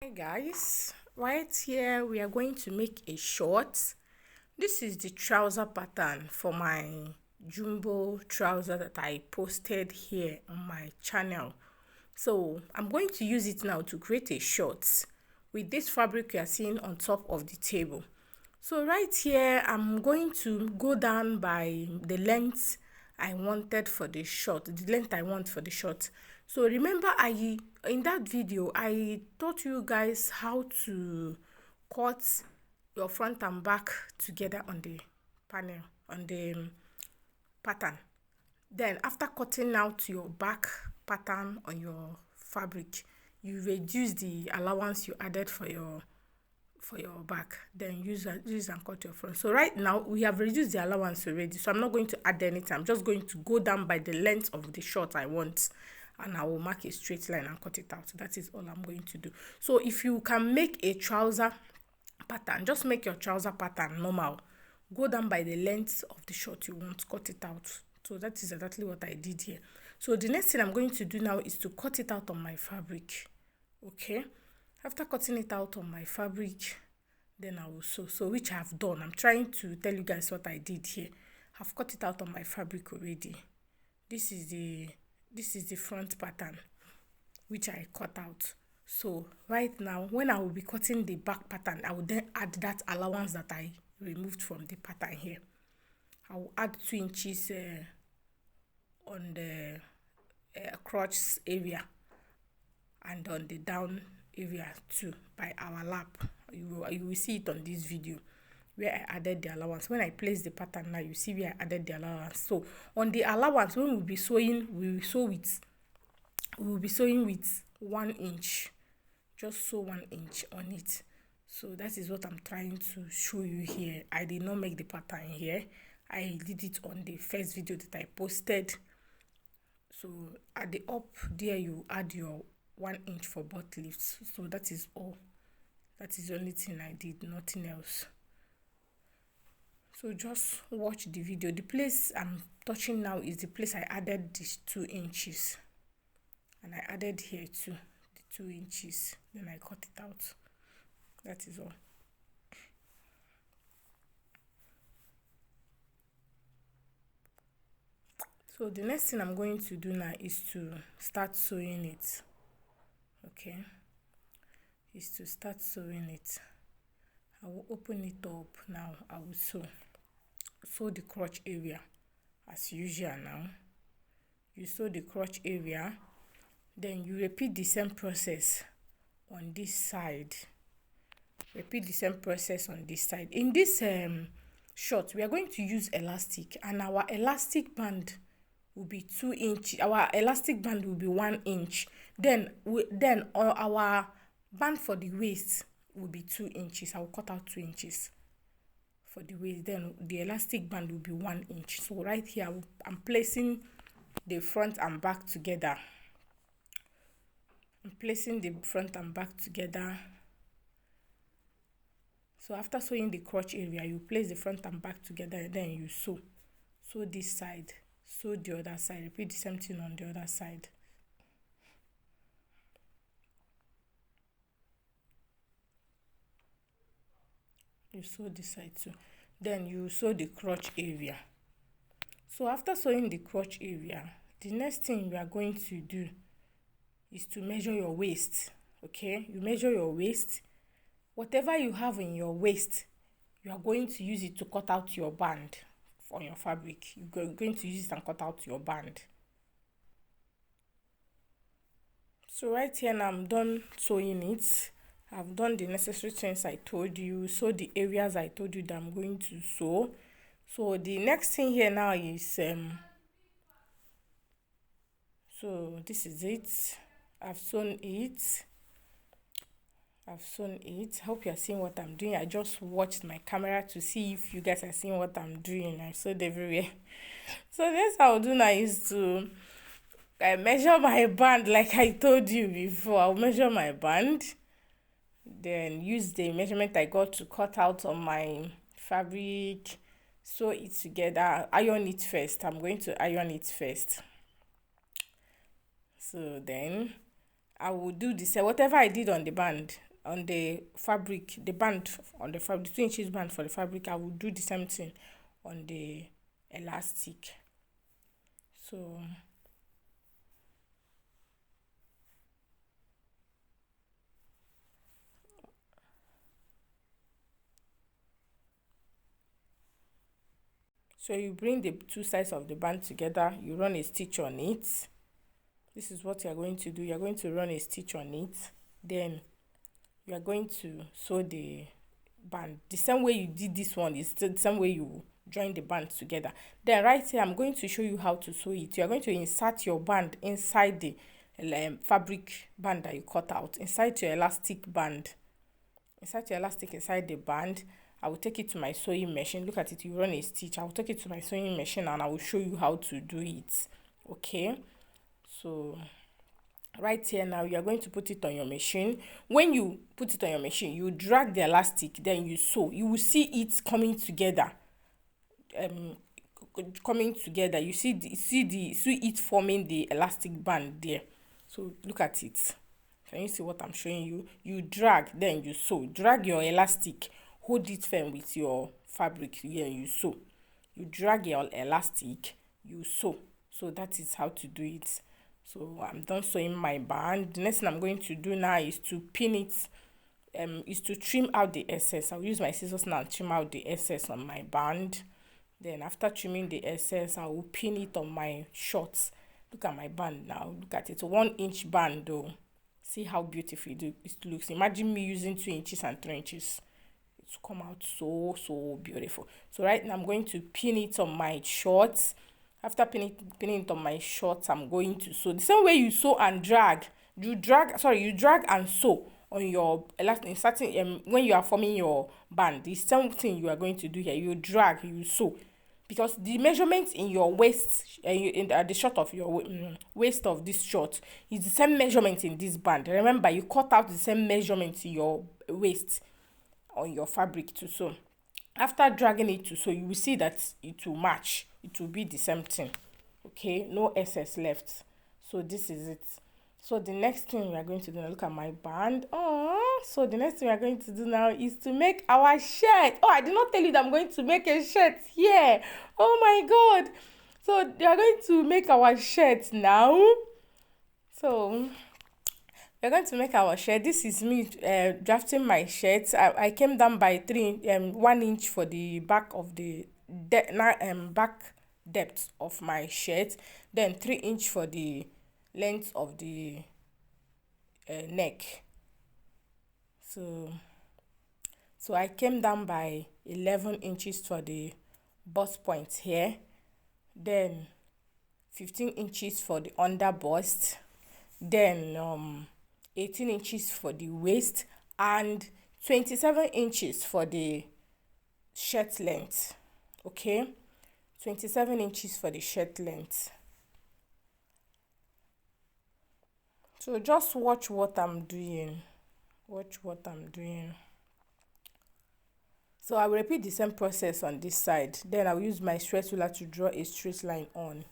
Hi guys, right here we are going to make a short. This is the trouser pattern for my jumbo trouser that I posted here on my channel. So I'm going to use it now to create a short with this fabric you are seeing on top of the table. So right here I'm going to go down by the length I wanted for the short, the length I want for the short. So remember, in that video I taught you guys how to cut your front and back together on the panel, on the pattern. Then after cutting out your back pattern on your fabric, you reduce the allowance you added for your back, then use and cut your front. So right now we have reduced the allowance already, so I'm not going to add anything. I'm just going to go down by the length of the short I want, and I will mark a straight line and cut it out. That is all I'm going to do. So if you can make a trouser pattern, just make your trouser pattern normal, go down by the length of the short you want, cut it out. So that is exactly what I did here. So the next thing I'm going to do now is to cut it out on my fabric. Okay, after cutting it out on my fabric, then I will sew. So which I have done. I'm trying to tell you guys what I did here. I've cut it out on my fabric already. This is the front pattern which I cut out. So right now, when I will be cutting the back pattern, I will then add that allowance that I removed from the pattern here. I will add 2 inches on the crotch area and on the down area too by our lap. You will see it on this video where I added the allowance. When I place the pattern now, you see where I added the allowance. So on the allowance, when we'll be sewing, we will be sewing with 1 inch. Just sew 1 inch on it. So that is what I'm trying to show you here. I did not make the pattern here. I did it on the first video that I posted. So at the up there, you add your 1 inch for butt lifts. So that is all. That is the only thing I did, nothing else. So just watch the video. The place I'm touching now is the place I added these 2 inches. And I added here too, the 2 inches. Then I cut it out. That is all. So the next thing I'm going to do now is to start sewing it. Okay, is to start sewing it. I will open it up now. I will sew the crotch area as usual. Now you sew the crotch area, then you repeat the same process on this side. Repeat the same process on this side. In this short, we are going to use elastic, and our elastic band will be 2 inches. Our elastic band will be 1 inch. Then our band for the waist will be 2 inches. I will cut out 2 inches for the waist. Then the elastic band will be 1 inch. So right here, I'm placing the front and back together. I'm placing the front and back together. So after sewing the crotch area, you place the front and back together, and then you sew. Sew this side, sew the other side. Repeat the same thing on the other side. You sew this side too. Then you sew the crotch area. So after sewing the crotch area, the next thing we are going to do is to measure your waist. Okay, you measure your waist. Whatever you have in your waist, you are going to use it to cut out your band on your fabric. You're going to use it and cut out your band. So right here now, I'm done sewing it. I've done the necessary things I told you. Sew the areas I told you that I'm going to sew. So the next thing here now is so this is it. I've sewn it. I hope you are seeing what I'm doing. I just watched my camera to see if you guys are seeing what I'm doing. I sewed everywhere. So next I'll do now is to measure my band like I told you before. I'll measure my band. Then use the measurement I got to cut out on my fabric. Sew it together. Iron it first. I'm going to iron it first. So then I will do this. Whatever I did on the band, on the fabric, the band on the fabric, the 2 inches band for the fabric, I will do the same thing on the elastic. So you bring the two sides of the band together, you run a stitch on it. This is what you are going to do. You are going to run a stitch on it, then you are going to sew the band. The same way you did this one is still the same way you join the band together. Then right here, I'm going to show you how to sew it. You are going to insert your band inside the fabric band that you cut out, inside your elastic band. Insert your elastic inside the band. I will take it to my sewing machine. Look at it, you run a stitch. I will take it to my sewing machine and I will show you how to do it. Okay, so right here now, you are going to put it on your machine. When you put it on your machine, you drag the elastic, then you sew. You will see it coming together. You see it forming the elastic band there. So look at it. Can you see what I'm showing you? You drag, then you sew. Drag your elastic, hold it firm with your fabric here, you sew. You drag your elastic, you sew. So that is how to do it. So I'm done sewing my band. The next thing I'm going to do now is to pin it, is to trim out the excess. I'll use my scissors now and trim out the excess on my band. Then after trimming the excess, I will pin it on my shorts. Look at my band now. Look at it, 1 inch band though. See how beautiful it looks. Imagine me using 2 inches and 3 inches. It's come out so beautiful. So right now I'm going to pin it on my shorts. After pinning it on my shorts, I'm going to sew. The same way you sew and drag, you drag and sew on your elastic, when you are forming your band. The same thing you are going to do here. You drag, you sew. Because the measurement in your waist, at the short of your waist of this short is the same measurement in this band. Remember, you cut out the same measurement in your waist on your fabric to sew. After dragging it to sew, you will see that it will match. It will be the same thing. Okay, no excess left. So this is it. So the next thing we are going to do now, look at my band. So the next thing we are going to do now is to make our shirt. I did not tell you that I'm going to make a shirt here. Oh my God. So we are going to make our shirt now. So we're going to make our shirt. This is me drafting my shirt. I came down by 1 inch for the back of the back depth of my shirt, then 3 inch for the length of the neck. So I came down by 11 inches for the bust point here, then 15 inches for the under bust, then 18 inches for the waist, and 27 inches for the shirt length. Okay, 27 inches for the shirt length. So just watch what I'm doing. So I will repeat the same process on this side. Then I will use my straight ruler to draw a straight line on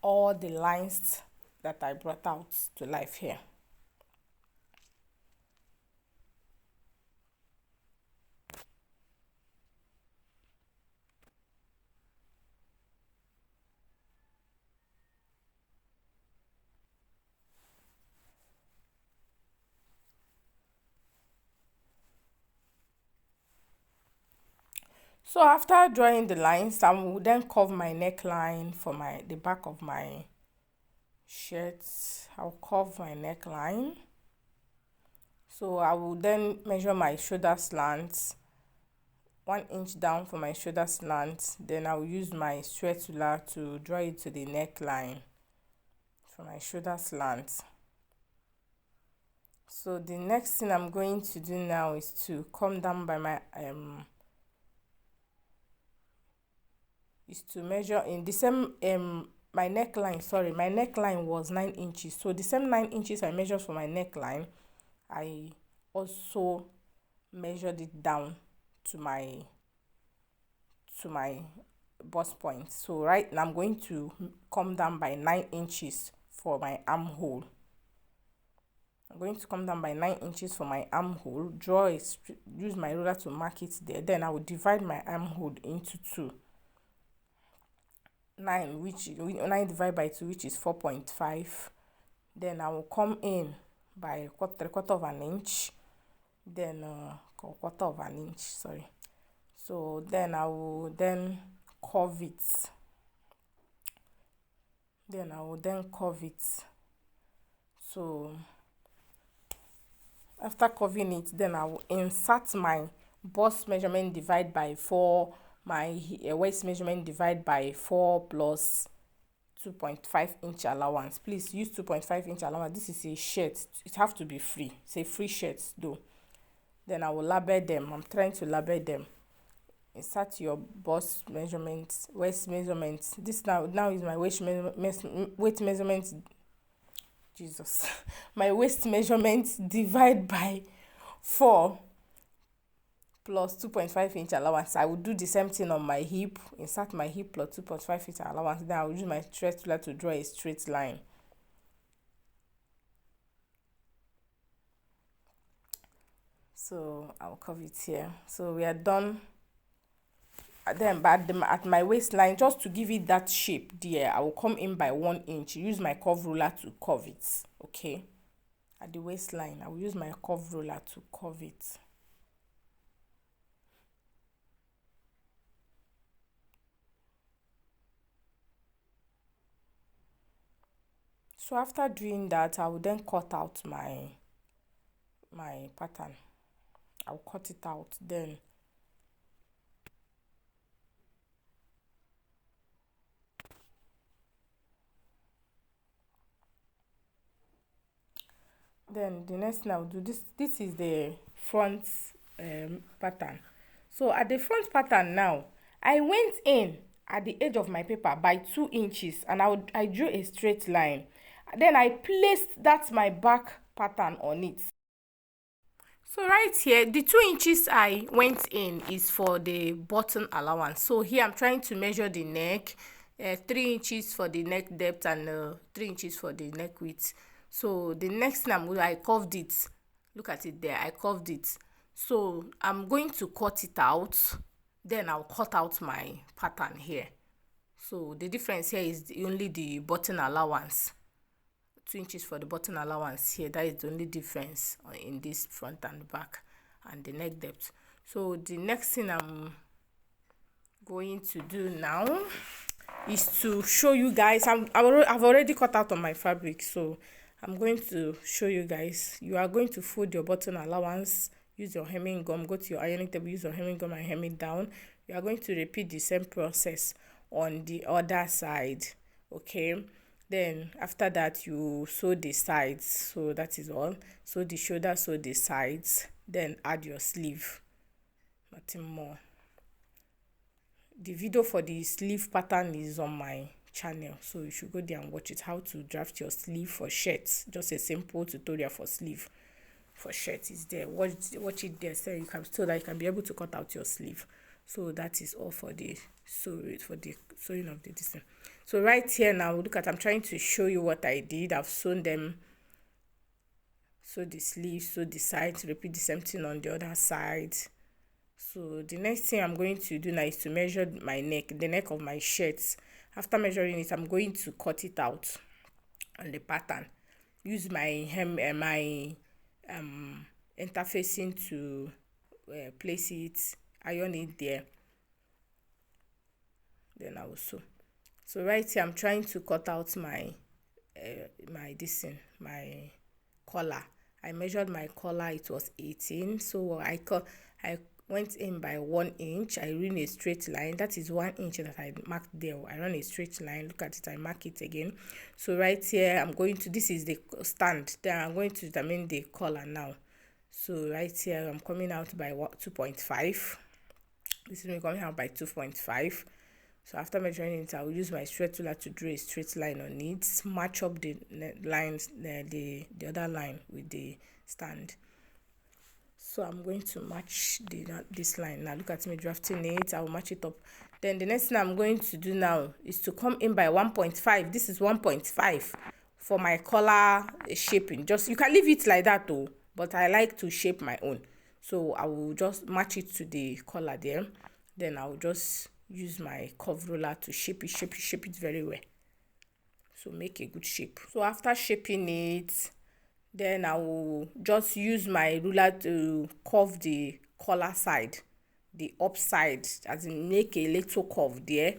all the lines that I brought out to life here. So after drawing the lines, I will then curve my neckline for the back of my shirt. I'll curve my neckline. So I will then measure my shoulder slants, 1 inch down for my shoulder slant. Then I will use my straight ruler to draw it to the neckline for my shoulder slant. So the next thing I'm going to do now is to come down by my is to measure in the same my neckline was 9 inches. So the same 9 inches I measured for my neckline, I also measured it down to my bust point. So right now I'm going to come down by 9 inches for my armhole. I'm going to come down by 9 inches for my armhole, use my ruler to mark it there. Then I will divide my armhole into 2. 9 divided by 2, which is 4.5. Then I will come in by 3/4 of an inch, then 1/4 of an inch, sorry. So then I will then curve it. So after curving it, then I will insert my bust measurement divide by 4, my waist measurement divide by 4 plus 2.5 inch allowance. Please use 2.5 inch allowance. This is a shirt. It have to be free. It's a free shirt though. Then I will label them. I'm trying to label them. Insert your bust measurement, waist measurement. This now is my weight measurement. Jesus. My waist measurement divide by 4 plus 2.5 inch allowance. I will do the same thing on my hip. Insert my hip plus 2.5 inch allowance. Then I will use my stretch ruler to draw a straight line. So I'll curve it here. So we are done. Then at my waistline, just to give it that shape there, I will come in by 1 inch. Use my curve ruler to curve it. Okay. At the waistline, I will use my curve ruler to curve it. So after doing that, I will then cut out my pattern. I'll cut it out. Then the next thing I'll do, this is the front pattern. So at the front pattern now, I went in at the edge of my paper by 2 inches and I drew a straight line. Then I placed my back pattern on it. So right here, the 2 inches I went in is for the button allowance. So here I'm trying to measure the neck, 3 inches for the neck depth and 3 inches for the neck width. So the next thing I curved it. Look at it there, I curved it. So I'm going to cut it out. Then I'll cut out my pattern here. So the difference here is only the button allowance. 2 inches for the button allowance here. That is the only difference in this front and back and the neck depth. So the next thing I'm going to do now is to show you guys. I've already cut out on my fabric, so I'm going to show you guys. You are going to fold your button allowance, use your hemming gum, go to your ironing table, use your hemming gum and hem it down. You are going to repeat the same process on the other side. Okay. Then after that, you sew the sides. So that is all. Sew the shoulder, sew the sides. Then add your sleeve. Nothing more. The video for the sleeve pattern is on my channel, so you should go there and watch it. How to draft your sleeve for shirts. Just a simple tutorial for sleeve for shirt is there. Watch it there, so that you can be able to cut out your sleeve. So that is all for the sewing of the design. So right here now, look at, I'm trying to show you what I did. I've sewn them. Sew the sleeves, sew the sides, repeat the same thing on the other side. So the next thing I'm going to do now is to measure my neck, the neck of my shirts. After measuring it, I'm going to cut it out on the pattern. Use my interfacing to place it, iron it there. Then I will sew. So right here, I'm trying to cut out my collar. I measured my collar. It was 18. So I went in by 1 inch. I ran a straight line. That is 1 inch that I marked there. I run a straight line. Look at it. I mark it again. So right here, this is the stand. Then I'm going to determine the collar now. So right here, I'm coming out by 2.5. This is me coming out by 2.5. So after measuring it, I will use my straight ruler to draw a straight line on it. Match up the lines, the other line with the stand. So I'm going to match this line. Now look at me drafting it. I will match it up. Then the next thing I'm going to do now is to come in by 1.5. This is 1.5 for my collar shaping. Just you can leave it like that though, but I like to shape my own. So I will just match it to the collar there. Then I will just use my curve roller to shape it very well. So make a good shape. So after shaping it, then I will just use my ruler to curve the collar side, the upside, as in make a little curve there,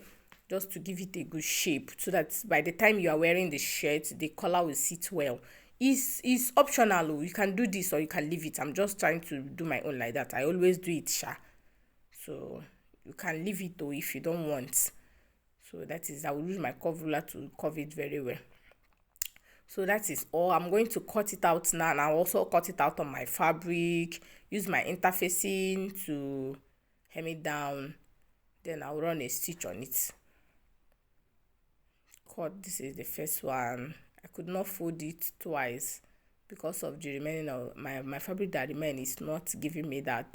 just to give it a good shape, so that by the time you are wearing the shirt, the collar will sit well. It's optional. You can do this or you can leave it. I'm just trying to do my own like that. I always do it, sha. So you can leave it though if you don't want. So that is, I will use my curve ruler to curve it very well. So that is all. I'm going to cut it out now, and I'll also cut it out on my fabric. Use my interfacing to hem it down. Then I'll run a stitch on it. Cut. This is the first one. I could not fold it twice because of the remaining of my fabric that remain is not giving me that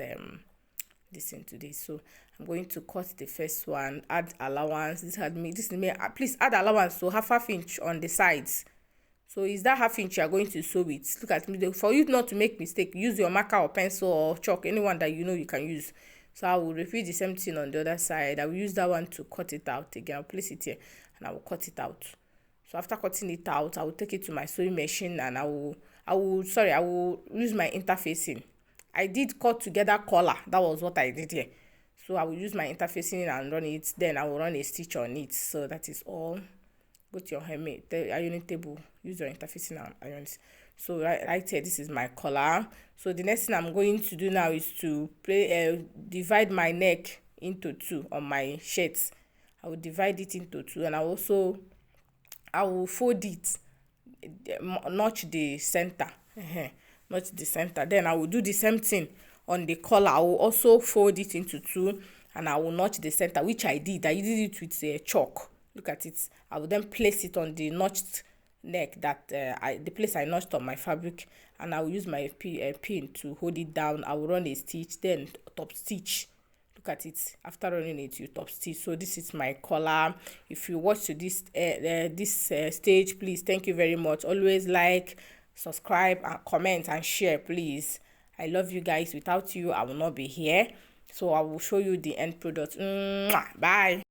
this into this. So I'm going to cut the first one. Add allowance. This is me. Please add allowance, so half inch on the sides. So is that half inch you are going to sew it? Look at me. For you not to make mistake, use your marker or pencil or chalk, anyone that you know you can use. So I will repeat the same thing on the other side. I will use that one to cut it out again. I'll place it here and I will cut it out. So after cutting it out, I will take it to my sewing machine, and I will use my interfacing. I did cut together collar. That was what I did here. So I will use my interfacing and run it. Then I will run a stitch on it. So that is all. Go to your ironing table, use your interfacing and iron it. So right here, this is my collar. So the next thing I'm going to do now is to divide my neck into two on my shirts. I will divide it into two, and I will fold it, notch the center, notch the center. Then I will do the same thing on the collar. I will also fold it into two, and I will notch the center, which I did it with a chalk. Look at it. I will then place it on the notched neck, that the place I notched on my fabric, and I will use my pin to hold it down. I will run a stitch, then top stitch. Look at it. After running it, you top stitch. So this is my collar. If you watch to this stage, please, thank you very much. Always like, subscribe, and comment and share, please. I love you guys. Without you, I will not be here. So I will show you the end product. Bye.